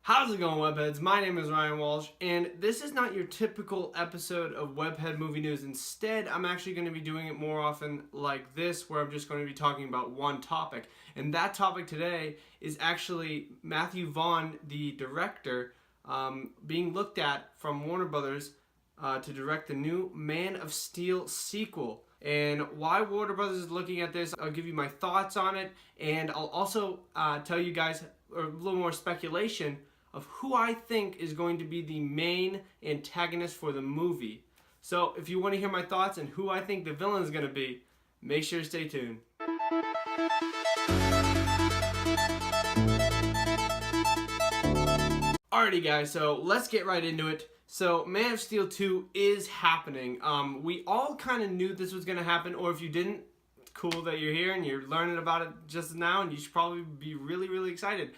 How's it going, Webheads? My name is Ryan Walsh, and this is not your typical episode of Webhead Movie News. Instead, I'm actually going to be doing it more often like this, where I'm just going to be talking about one topic. And that topic today is actually Matthew Vaughn, the director, being looked at from Warner Brothers to direct the new Man of Steel sequel. And why Warner Brothers is looking at this, I'll give you my thoughts on it, and I'll also tell you guys a little more speculation of who I think is going to be the main antagonist for the movie. So if you want to hear my thoughts and who I think the villain is going to be, make sure to stay tuned. Alrighty guys, so let's get right into it. So Man of Steel 2 is happening. We all kind of knew this was going to happen, or if you didn't, cool that you're here and you're learning about it just now, and you should probably be really excited.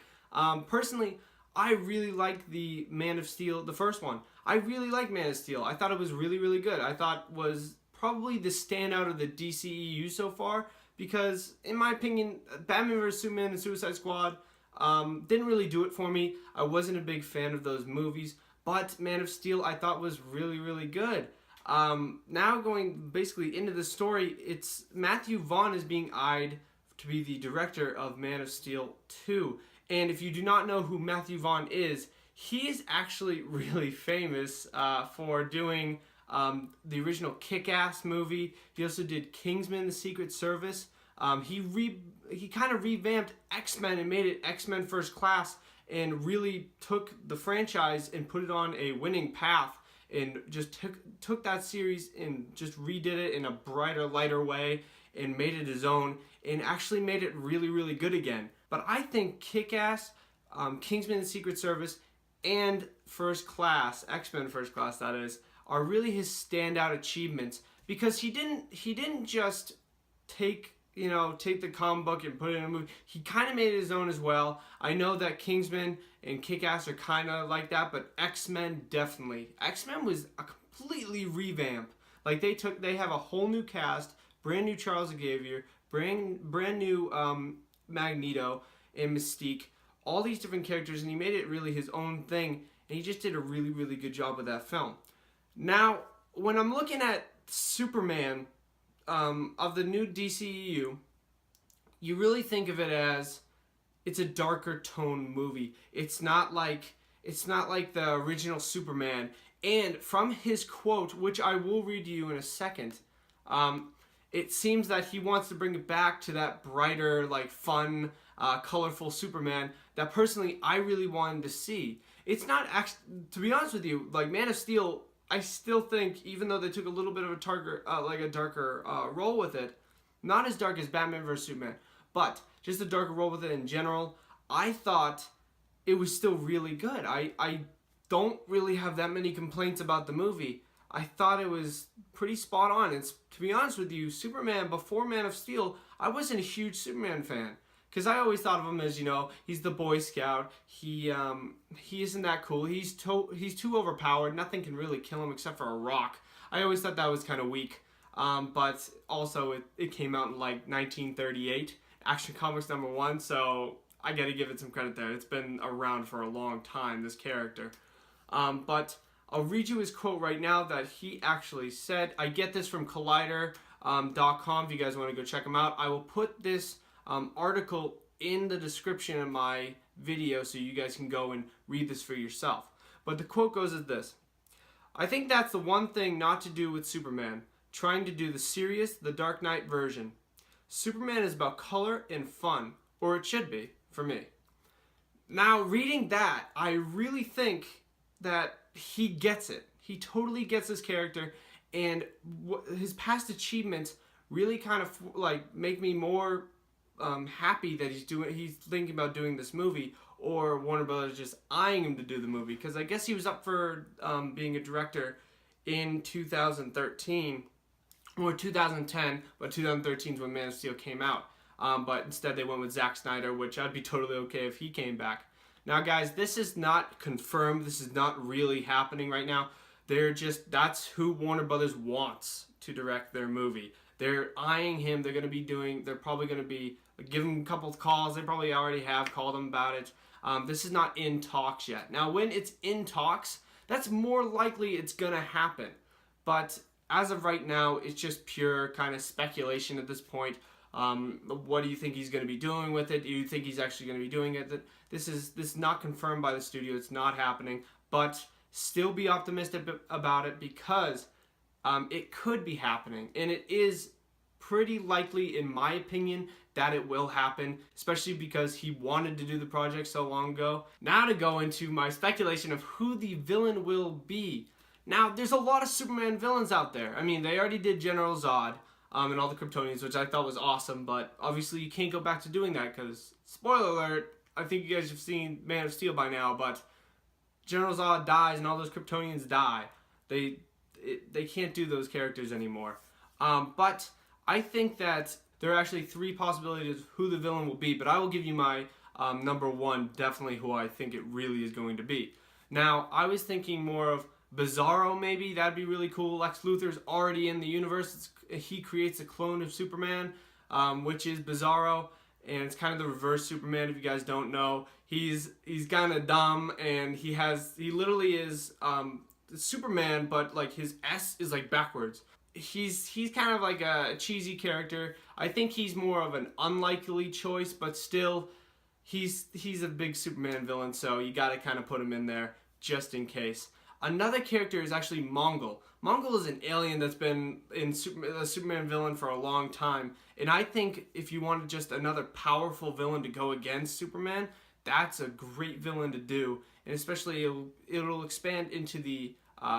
Personally, I really liked the Man of Steel, the first one. I really liked Man of Steel. I thought it was really good. I thought was probably the standout of the DCEU so far because, in my opinion, Batman vs. Superman and Suicide Squad didn't really do it for me. I wasn't a big fan of those movies, but Man of Steel I thought was really good. Now going basically into the story, it's Matthew Vaughn is being eyed to be the director of Man of Steel 2. And if you do not know who Matthew Vaughn is, he is actually really famous for doing the original Kick-Ass movie. He also did Kingsman: The Secret Service. He kind of revamped X-Men and made it X-Men First Class and really took the franchise and put it on a winning path and just took that series and just redid it in a brighter, lighter way and made it his own and actually made it really good again. But I think Kick-Ass, Kingsman: The Secret Service, and First Class, X-Men First Class that is, are really his standout achievements because he didn't just take the comic book and put it in a movie. He kind of made it his own as well. I know that Kingsman and Kick-Ass are kind of like that, but X-Men definitely. X-Men was a completely revamp. Like they have a whole new cast, brand new Charles Xavier, brand new Magneto and Mystique, all these different characters, and he made it really his own thing, and he just did a really good job with that film. Now, when I'm looking at Superman of the new DCEU, you really think of it as it's a darker tone movie. It's not like the original Superman. And from his quote, which I will read to you in a second, it seems that he wants to bring it back to that brighter, like fun, colorful Superman that personally I really wanted to see. It's not actually, to be honest with you, like Man of Steel, I still think, even though they took a little bit of a darker role with it, not as dark as Batman vs. Superman, but just a darker role with it in general, I thought it was still really good. I don't really have that many complaints about the movie. I thought it was pretty spot on. It's, to be honest with you, Superman before Man of Steel, I wasn't a huge Superman fan. Because I always thought of him as, he's the Boy Scout. He isn't that cool. He's too overpowered. Nothing can really kill him except for a rock. I always thought that was kind of weak. But also, it came out in like 1938, Action Comics #1, so I gotta give it some credit there. It's been around for a long time, this character. But I'll read you his quote right now that he actually said. I get this from Collider.com if you guys want to go check him out. I will put this article in the description of my video so you guys can go and read this for yourself. But the quote goes as this: I think that's the one thing not to do with Superman, trying to do the serious, the Dark Knight version. Superman is about color and fun, or it should be, for me. Now, reading that, I really think that he gets it. He totally gets this character, and his past achievements really kind of like make me more happy that he's thinking about doing this movie, or Warner Brothers just eyeing him to do the movie, because I guess he was up for being a director in 2013 or 2010, but 2013 is when Man of Steel came out. But instead they went with Zack Snyder, which I'd be totally okay if he came back. Now guys, this is not confirmed. This is not really happening right now. That's who Warner Brothers wants to direct their movie. They're eyeing him. They're probably going to be give him a couple of calls. They probably already have called him about it. This is not in talks yet. Now, when it's in talks, that's more likely it's gonna happen. But as of right now, it's just pure kind of speculation at this point. What do you think he's going to be doing with it? Do you think he's actually going to be doing it? This is not confirmed by the studio. It's not happening. But still be optimistic about it, because it could be happening. And it is pretty likely, in my opinion, that it will happen, especially because he wanted to do the project so long ago. Now to go into my speculation of who the villain will be. Now, there's a lot of Superman villains out there. I mean, they already did General Zod and all the Kryptonians, which I thought was awesome, but obviously you can't go back to doing that because, spoiler alert, I think you guys have seen Man of Steel by now, but General Zod dies and all those Kryptonians die. They can't do those characters anymore. But I think that there are actually 3 possibilities of who the villain will be, but I will give you my number 1, definitely who I think it really is going to be. Now, I was thinking more of Bizarro, maybe. That'd be really cool. Lex Luthor's already in the universe. He creates a clone of Superman, which is Bizarro, and it's kind of the reverse Superman, if you guys don't know. He's kind of dumb, and he literally is Superman, but like his S is like backwards. He's kind of like a cheesy character. I think he's more of an unlikely choice, but still, he's a big Superman villain, so you gotta kind of put him in there just in case. Another character is actually Mongol. Mongol is an alien that's been a Superman villain for a long time. And I think if you wanted just another powerful villain to go against Superman, that's a great villain to do. And especially it'll expand into the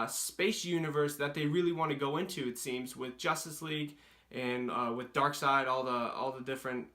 space universe that they really want to go into, it seems, with Justice League and with Darkseid, all the different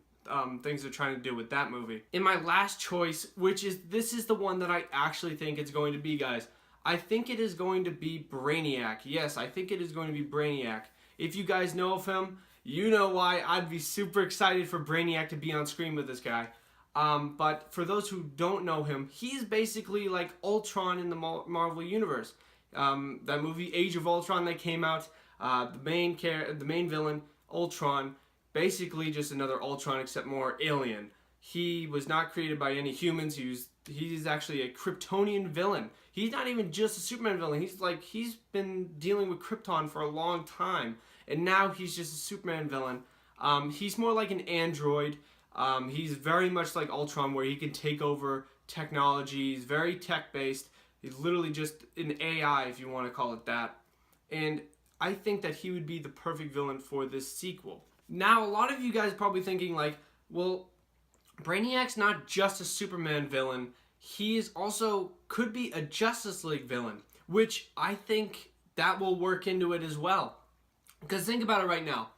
things they're trying to do with that movie. In my last choice, this is the one that I actually think it's going to be, guys. I think it is going to be Brainiac. Yes, I think it is going to be Brainiac. If you guys know of him, you know why I'd be super excited for Brainiac to be on screen with this guy. But for those who don't know him, he's basically like Ultron in the Marvel Universe. That movie Age of Ultron that came out, the main villain, Ultron, basically just another Ultron except more alien. He was not created by any humans. He's actually a Kryptonian villain. He's not even just a Superman villain. He's been dealing with Krypton for a long time, and now he's just a Superman villain. He's more like an android. He's very much like Ultron, where he can take over technology. He's very tech-based. He's literally just an AI, if you want to call it that. And I think that he would be the perfect villain for this sequel. Now, a lot of you guys are probably thinking like, well, Brainiac's not just a Superman villain. He is also could be a Justice League villain, which I think that will work into it as well. Because think about it right now.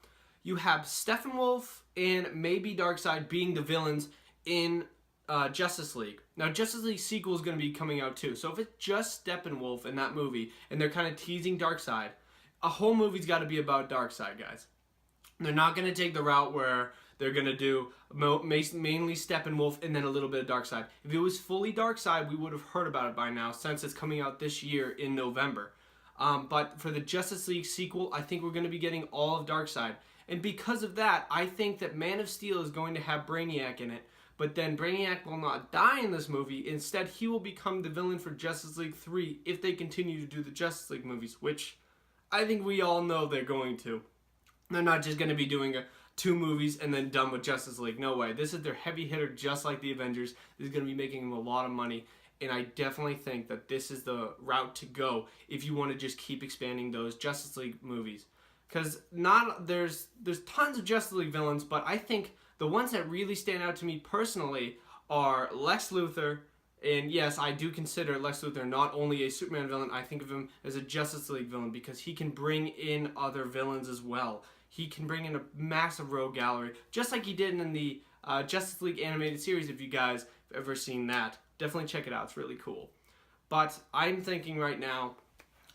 You have Steppenwolf and maybe Darkseid being the villains in Justice League. Now, Justice League sequel is going to be coming out too. So if it's just Steppenwolf in that movie and they're kind of teasing Darkseid, a whole movie's got to be about Darkseid, guys. They're not going to take the route where they're going to do mainly Steppenwolf and then a little bit of Darkseid. If it was fully Darkseid, we would have heard about it by now, since it's coming out this year in November. But for the Justice League sequel, I think we're going to be getting all of Darkseid. And because of that, I think that Man of Steel is going to have Brainiac in it. But then Brainiac will not die in this movie. Instead, he will become the villain for Justice League 3 if they continue to do the Justice League movies, which I think we all know they're going to. They're not just going to be doing 2 movies and then done with Justice League. No way. This is their heavy hitter, just like the Avengers. This is going to be making them a lot of money. And I definitely think that this is the route to go if you want to just keep expanding those Justice League movies. Because there's tons of Justice League villains, but I think the ones that really stand out to me personally are Lex Luthor. And yes, I do consider Lex Luthor not only a Superman villain, I think of him as a Justice League villain because he can bring in other villains as well. He can bring in a massive rogue gallery, just like he did in the Justice League animated series, if you guys have ever seen that. Definitely check it out, it's really cool. But I'm thinking right now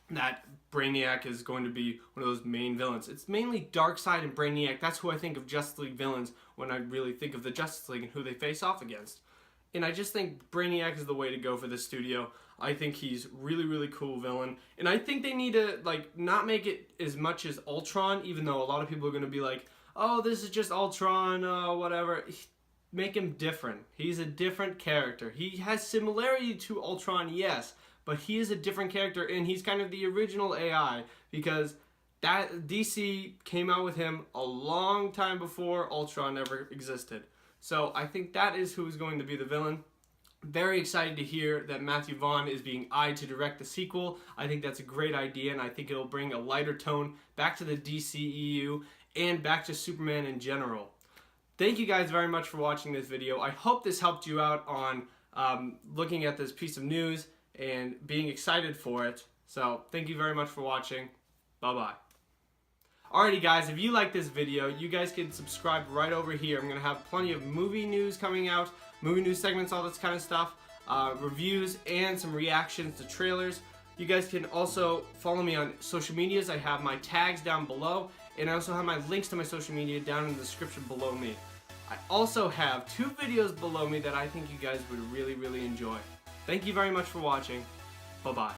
that Brainiac is going to be one of those main villains. It's mainly Darkseid and Brainiac. That's who I think of Justice League villains when I really think of the Justice League and who they face off against. And I just think Brainiac is the way to go for this studio. I think he's really, really cool villain. And I think they need to not make it as much as Ultron, even though a lot of people are going to be like, oh, this is just Ultron, whatever. make him different. He's a different character. He has similarity to Ultron, yes, but he is a different character, and he's kind of the original AI because that DC came out with him a long time before Ultron ever existed. So I think that is who is going to be the villain. Very excited to hear that Matthew Vaughn is being eyed to direct the sequel. I think that's a great idea, and I think it'll bring a lighter tone back to the DCEU and back to Superman in general. Thank you guys very much for watching this video. I hope this helped you out on looking at this piece of news and being excited for it. So thank you very much for watching. Bye-bye. Alrighty guys, if you like this video, you guys can subscribe right over here. I'm going to have plenty of movie news coming out, movie news segments, all this kind of stuff, reviews, and some reactions to trailers. You guys can also follow me on social medias. I have my tags down below, and I also have my links to my social media down in the description below me. I also have 2 videos below me that I think you guys would really enjoy. Thank you very much for watching. Bye-bye.